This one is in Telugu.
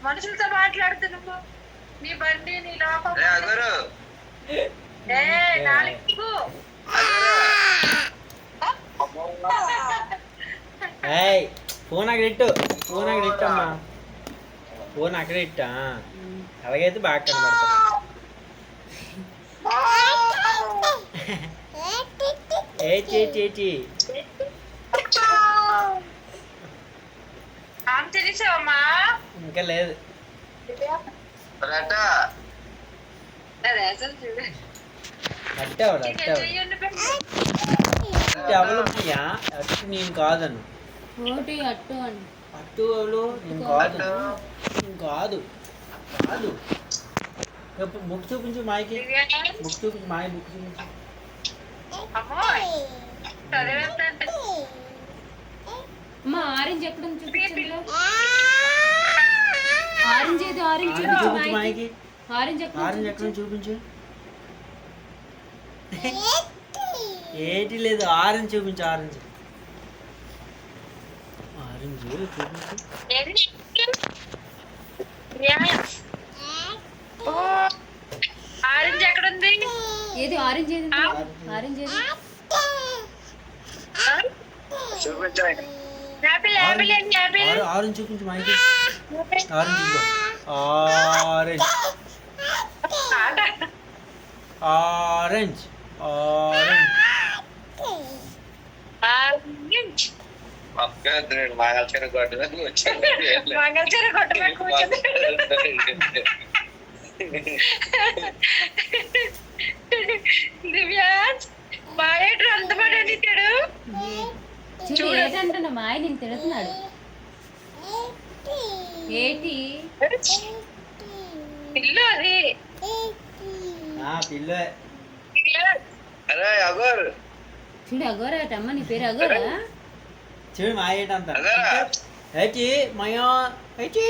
మనుషులతో మాట్లాడుతున్నాము నీ బండి నీ లోపం ఫోన్ అక్కడ ఇట్టు ఫోన్ అక్కడ ఇట్టమ్మా ఫోన్ అక్కడ ఇట్టా అలాగైతే బాగా కనబడతా తెలిసావమ్మా ఇంకా లేదు అట్టవలమ్మయ్యా అట్టు నేను కాదను అట్టు అని అట్టు ఎవరు నేను కాదు నేను కాదు కాదు బుక్ చూపించు మాయకి బుక్ చూపించు మాయ బుక్ చూపించు అమ్మా ఆరెంజ్ ఎక్కడ చూపించు ఆరెంజ్ ఏది ఆరెంజ్ చూపించు మాయకి ఆరెంజ్ ఎక్కడ చూపించు ఏటి లేదు ఆరెంజ్ చూపించు ఆరెంజ్ ఆరెంజ్ చూపించు ఆరెంజ్ ఎక్కడ ఉంది ఏది ఆరెంజ్ ఏది ఆరెంజ్ ఏది ఆరెంజ్ చూపించు మాయకి ఆరెంజ్ ఆరెంజ్ ఆరెంజ్ ఆరెంజ్ మంగళచీర కొట్టమే కూర్చొని దివ్యాజ్ బాయేటర్ అంత పడి తిట్టాడు చూడు ఏదంటున్నా మా ఆయన నేను తిడుతున్నాడు ఏటి పిల్లు అది పిల్ల చూడు అగోరాటమ్మ నీ పేరు అగోరా చూడు మా ఏటంత ఏటి మయా ఏటి